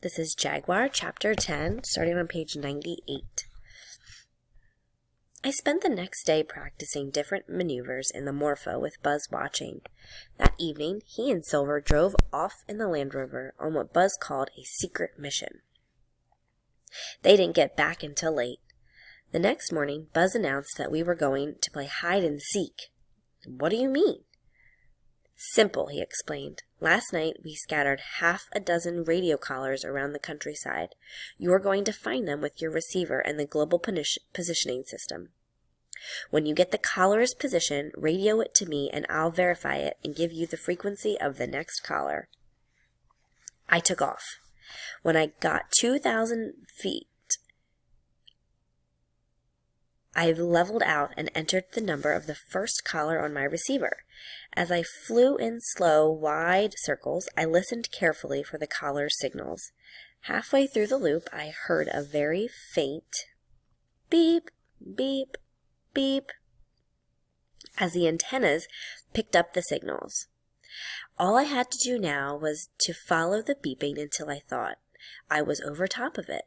This is Jaguar Chapter 10, starting on page 98. I spent the next day practicing different maneuvers in the Morpho with Buzz watching. That evening, he and Silver drove off in the Land Rover on what Buzz called a secret mission. They didn't get back until late. The next morning, Buzz announced that we were going to play hide and seek. What do you mean? Simple, he explained. Last night, we scattered half a dozen radio collars around the countryside. You are going to find them with your receiver and the global positioning system. When you get the collar's position, radio it to me and I'll verify it and give you the frequency of the next collar. I took off. When I got 2,000 feet, I leveled out and entered the number of the first collar on my receiver. As I flew in slow, wide circles, I listened carefully for the collar's signals. Halfway through the loop, I heard a very faint beep, beep, beep, as the antennas picked up the signals. All I had to do now was to follow the beeping until I thought I was over top of it.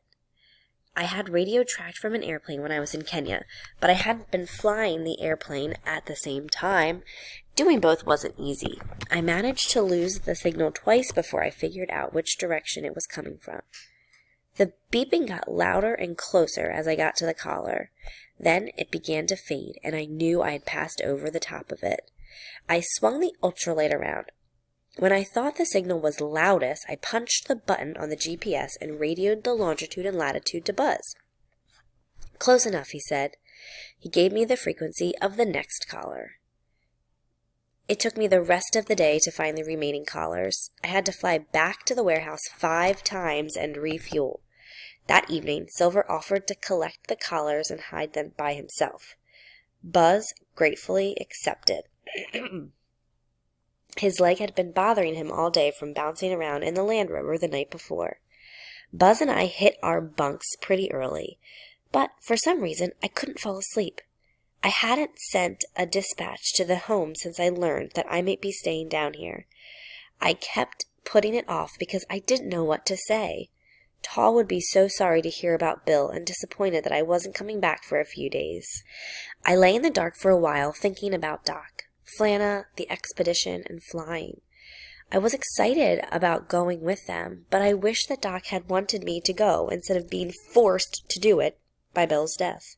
I had radio tracked from an airplane when I was in Kenya, but I hadn't been flying the airplane at the same time. Doing both wasn't easy. I managed to lose the signal twice before I figured out which direction it was coming from. The beeping got louder and closer as I got to the collar. Then it began to fade, and I knew I had passed over the top of it. I swung the ultralight around. When I thought the signal was loudest, I punched the button on the GPS and radioed the longitude and latitude to Buzz. Close enough, he said. He gave me the frequency of the next collar. It took me the rest of the day to find the remaining collars. I had to fly back to the warehouse 5 times and refuel. That evening, Silver offered to collect the collars and hide them by himself. Buzz gratefully accepted. His leg had been bothering him all day from bouncing around in the Land Rover the night before. Buzz and I hit our bunks pretty early, but for some reason I couldn't fall asleep. I hadn't sent a dispatch to the home since I learned that I might be staying down here. I kept putting it off because I didn't know what to say. Tall would be so sorry to hear about Bill and disappointed that I wasn't coming back for a few days. I lay in the dark for a while thinking about Doc, Flana, the expedition, and flying. I was excited about going with them, but I wished that Doc had wanted me to go instead of being forced to do it by Bill's death.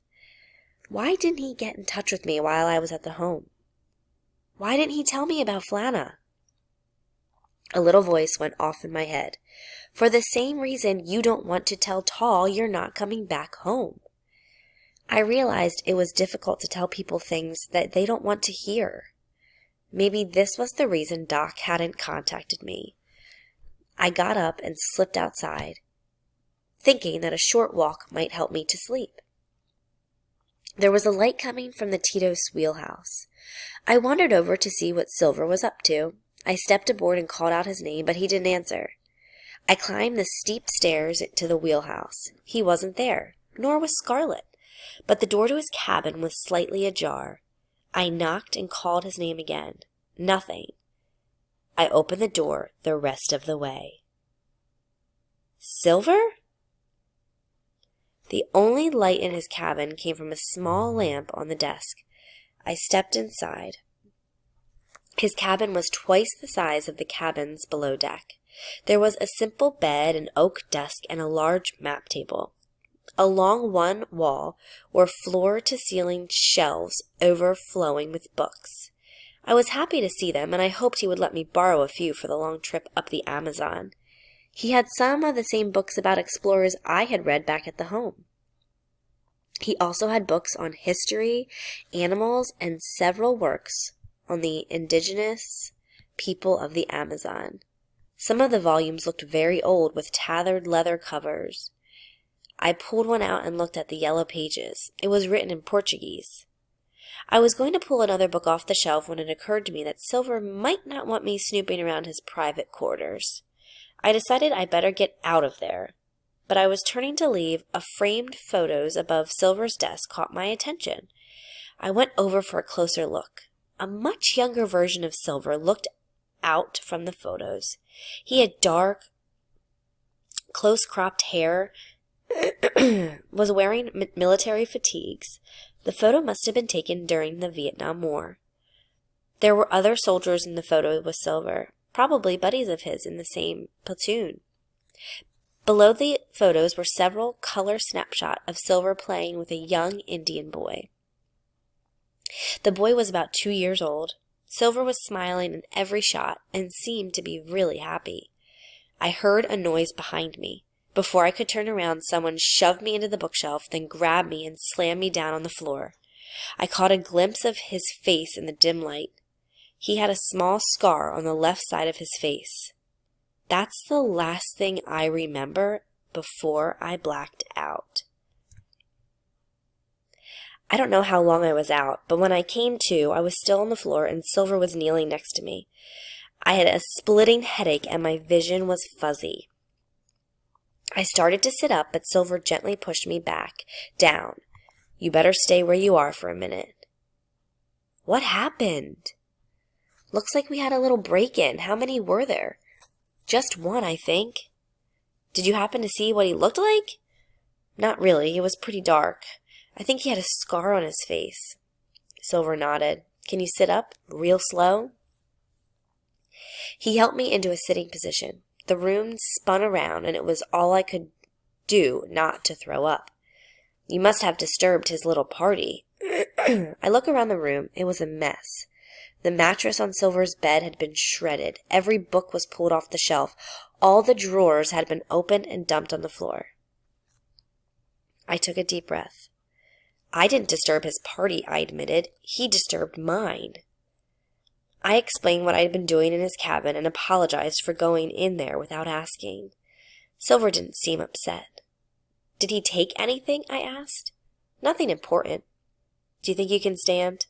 Why didn't he get in touch with me while I was at the home? Why didn't he tell me about Flana? A little voice went off in my head. For the same reason you don't want to tell Tall you're not coming back home. I realized it was difficult to tell people things that they don't want to hear. Maybe this was the reason Doc hadn't contacted me. I got up and slipped outside, thinking that a short walk might help me to sleep. There was a light coming from the Tito's wheelhouse. I wandered over to see what Silver was up to. I stepped aboard and called out his name, but he didn't answer. I climbed the steep stairs to the wheelhouse. He wasn't there, nor was Scarlet, but the door to his cabin was slightly ajar. I knocked and called his name again. Nothing. I opened the door the rest of the way. Silver? The only light in his cabin came from a small lamp on the desk. I stepped inside. His cabin was twice the size of the cabins below deck. There was a simple bed, an oak desk, and a large map table. Along one wall were floor-to-ceiling shelves overflowing with books. I was happy to see them, and I hoped he would let me borrow a few for the long trip up the Amazon. He had some of the same books about explorers I had read back at the home. He also had books on history, animals, and several works on the indigenous people of the Amazon. Some of the volumes looked very old with tattered leather covers. I pulled one out and looked at the yellow pages. It was written in Portuguese. I was going to pull another book off the shelf when it occurred to me that Silver might not want me snooping around his private quarters. I decided I better get out of there, but I was turning to leave. A framed photos above Silver's desk caught my attention. I went over for a closer look. A much younger version of Silver looked out from the photos. He had dark, close-cropped hair, was wearing military fatigues. The photo must have been taken during the Vietnam War. There were other soldiers in the photo with Silver, probably buddies of his in the same platoon. Below the photos were several color snapshots of Silver playing with a young Indian boy. The boy was about 2 years old. Silver was smiling in every shot and seemed to be really happy. I heard a noise behind me. Before I could turn around, someone shoved me into the bookshelf, then grabbed me and slammed me down on the floor. I caught a glimpse of his face in the dim light. He had a small scar on the left side of his face. That's the last thing I remember before I blacked out. I don't know how long I was out, but when I came to, I was still on the floor and Silver was kneeling next to me. I had a splitting headache and my vision was fuzzy. I started to sit up, but Silver gently pushed me back, down. You better stay where you are for a minute. What happened? Looks like we had a little break-in. How many were there? Just one, I think. Did you happen to see what he looked like? Not really. It was pretty dark. I think he had a scar on his face. Silver nodded. Can you sit up? Real slow? He helped me into a sitting position. The room spun around, and it was all I could do not to throw up. You must have disturbed his little party. I look around the room. It was a mess. The mattress on Silver's bed had been shredded. Every book was pulled off the shelf. All the drawers had been opened and dumped on the floor. I took a deep breath. I didn't disturb his party, I admitted. He disturbed mine. I explained what I had been doing in his cabin and apologized for going in there without asking. Silver didn't seem upset. Did he take anything? I asked. Nothing important. Do you think you can stand?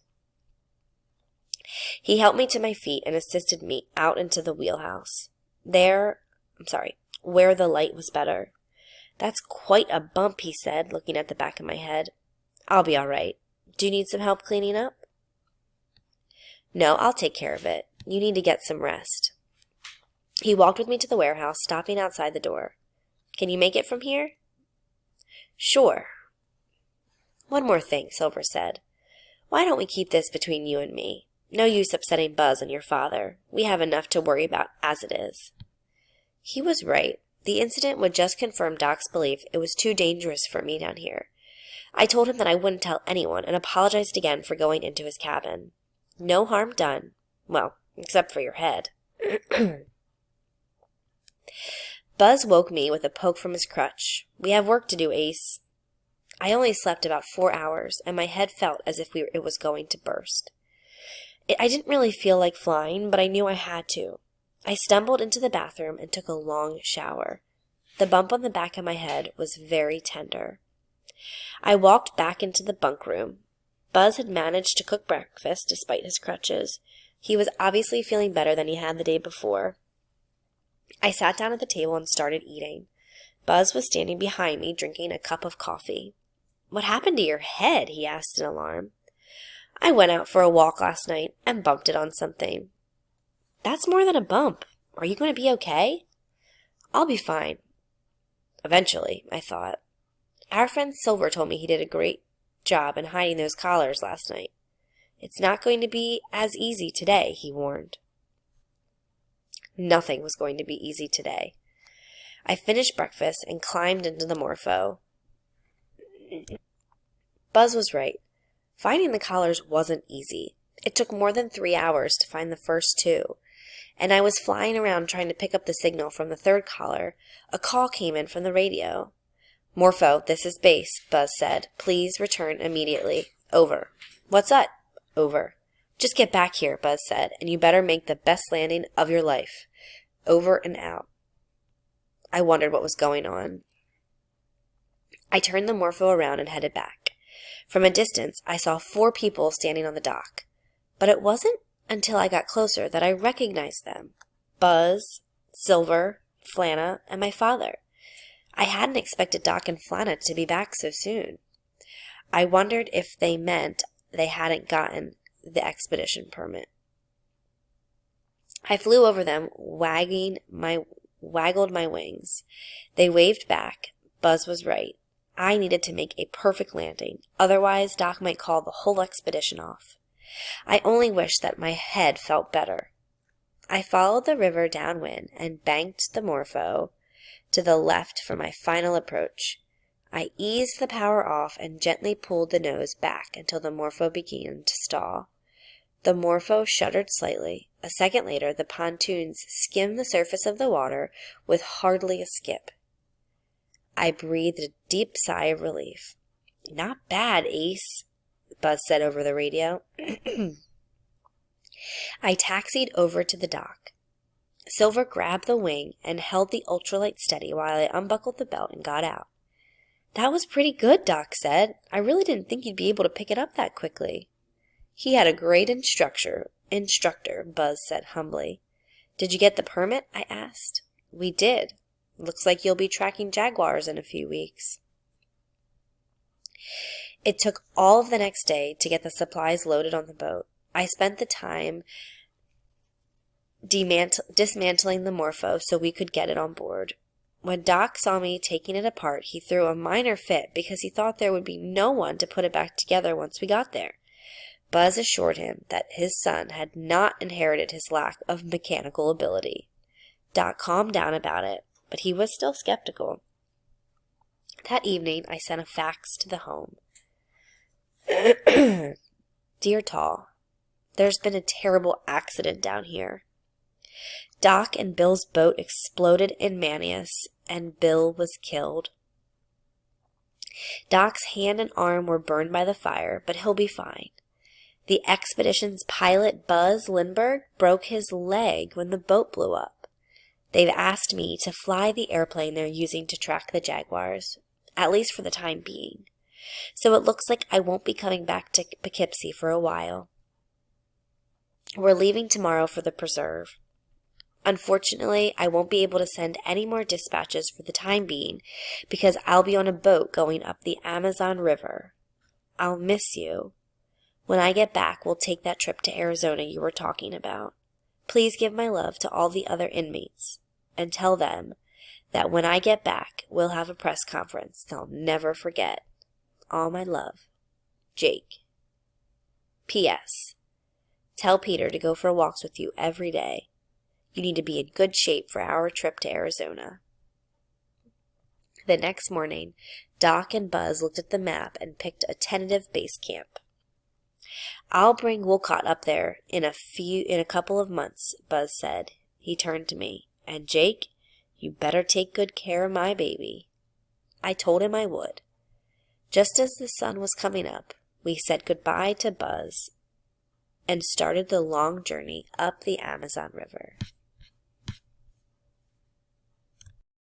He helped me to my feet and assisted me out into the wheelhouse. Where the light was better. That's quite a bump, he said, looking at the back of my head. I'll be all right. Do you need some help cleaning up? No, I'll take care of it. You need to get some rest. He walked with me to the warehouse, stopping outside the door. Can you make it from here? Sure. One more thing, Silver said. Why don't we keep this between you and me? No use upsetting Buzz and your father. We have enough to worry about as it is. He was right. The incident would just confirm Doc's belief it was too dangerous for me down here. I told him that I wouldn't tell anyone and apologized again for going into his cabin. No harm done. Well, except for your head. Buzz woke me with a poke from his crutch. We have work to do, Ace. I only slept about 4 hours, and my head felt as if it was going to burst. I didn't really feel like flying, but I knew I had to. I stumbled into the bathroom and took a long shower. The bump on the back of my head was very tender. I walked back into the bunk room. Buzz had managed to cook breakfast despite his crutches. He was obviously feeling better than he had the day before. I sat down at the table and started eating. Buzz was standing behind me drinking a cup of coffee. What happened to your head? He asked in alarm. I went out for a walk last night and bumped it on something. That's more than a bump. Are you going to be okay? I'll be fine. Eventually, I thought. Our friend Silver told me he did a great job in hiding those collars last night. It's not going to be as easy today, he warned. Nothing was going to be easy today. I finished breakfast and climbed into the Morpho. Buzz was right. Finding the collars wasn't easy. It took more than 3 hours to find the first 2, and I was flying around trying to pick up the signal from the third collar. A call came in from the radio. Morpho, this is base, Buzz said. Please return immediately. Over. What's up? Over. Just get back here, Buzz said, and you better make the best landing of your life. Over and out. I wondered what was going on. I turned the Morpho around and headed back. From a distance, I saw 4 people standing on the dock. But it wasn't until I got closer that I recognized them. Buzz, Silver, Flana, and my father. I hadn't expected Doc and Flana to be back so soon. I wondered if they meant they hadn't gotten the expedition permit. I flew over them, wagging my waggled my wings. They waved back. Buzz was right. I needed to make a perfect landing. Otherwise, Doc might call the whole expedition off. I only wished that my head felt better. I followed the river downwind and banked the Morpho to the left for my final approach. I eased the power off and gently pulled the nose back until the Morpho began to stall. The Morpho shuddered slightly. A second later, the pontoons skimmed the surface of the water with hardly a skip. I breathed a deep sigh of relief. "Not bad, Ace," Buzz said over the radio. I taxied over to the dock. Silver grabbed the wing and held the ultralight steady while I unbuckled the belt and got out. "That was pretty good," Doc said. "I really didn't think you'd be able to pick it up that quickly." "He had a great instructor," Buzz said humbly. "Did you get the permit?" I asked. "We did. Looks like you'll be tracking jaguars in a few weeks." It took all of the next day to get the supplies loaded on the boat. I spent the time dismantling the Morpho so we could get it on board. When Doc saw me taking it apart, he threw a minor fit because he thought there would be no one to put it back together once we got there. Buzz assured him that his son had not inherited his lack of mechanical ability. Doc calmed down about it, but he was still skeptical. That evening, I sent a fax to the home. "Dear Tall, there's been a terrible accident down here. Doc and Bill's boat exploded in Manius, and Bill was killed. Doc's hand and arm were burned by the fire, but he'll be fine. The expedition's pilot, Buzz Lindbergh, broke his leg when the boat blew up. They've asked me to fly the airplane they're using to track the jaguars, at least for the time being. So it looks like I won't be coming back to Poughkeepsie for a while. We're leaving tomorrow for the preserve. Unfortunately, I won't be able to send any more dispatches for the time being because I'll be on a boat going up the Amazon River. I'll miss you. When I get back, we'll take that trip to Arizona you were talking about. Please give my love to all the other inmates and tell them that when I get back, we'll have a press conference they'll never forget. All my love, Jake. P.S. Tell Peter to go for walks with you every day. You need to be in good shape for our trip to Arizona." The next morning, Doc and Buzz looked at the map and picked a tentative base camp. "I'll bring Wolcott up there in a couple of months," Buzz said. He turned to me. "And Jake, you better take good care of my baby." I told him I would. Just as the sun was coming up, we said goodbye to Buzz and started the long journey up the Amazon River.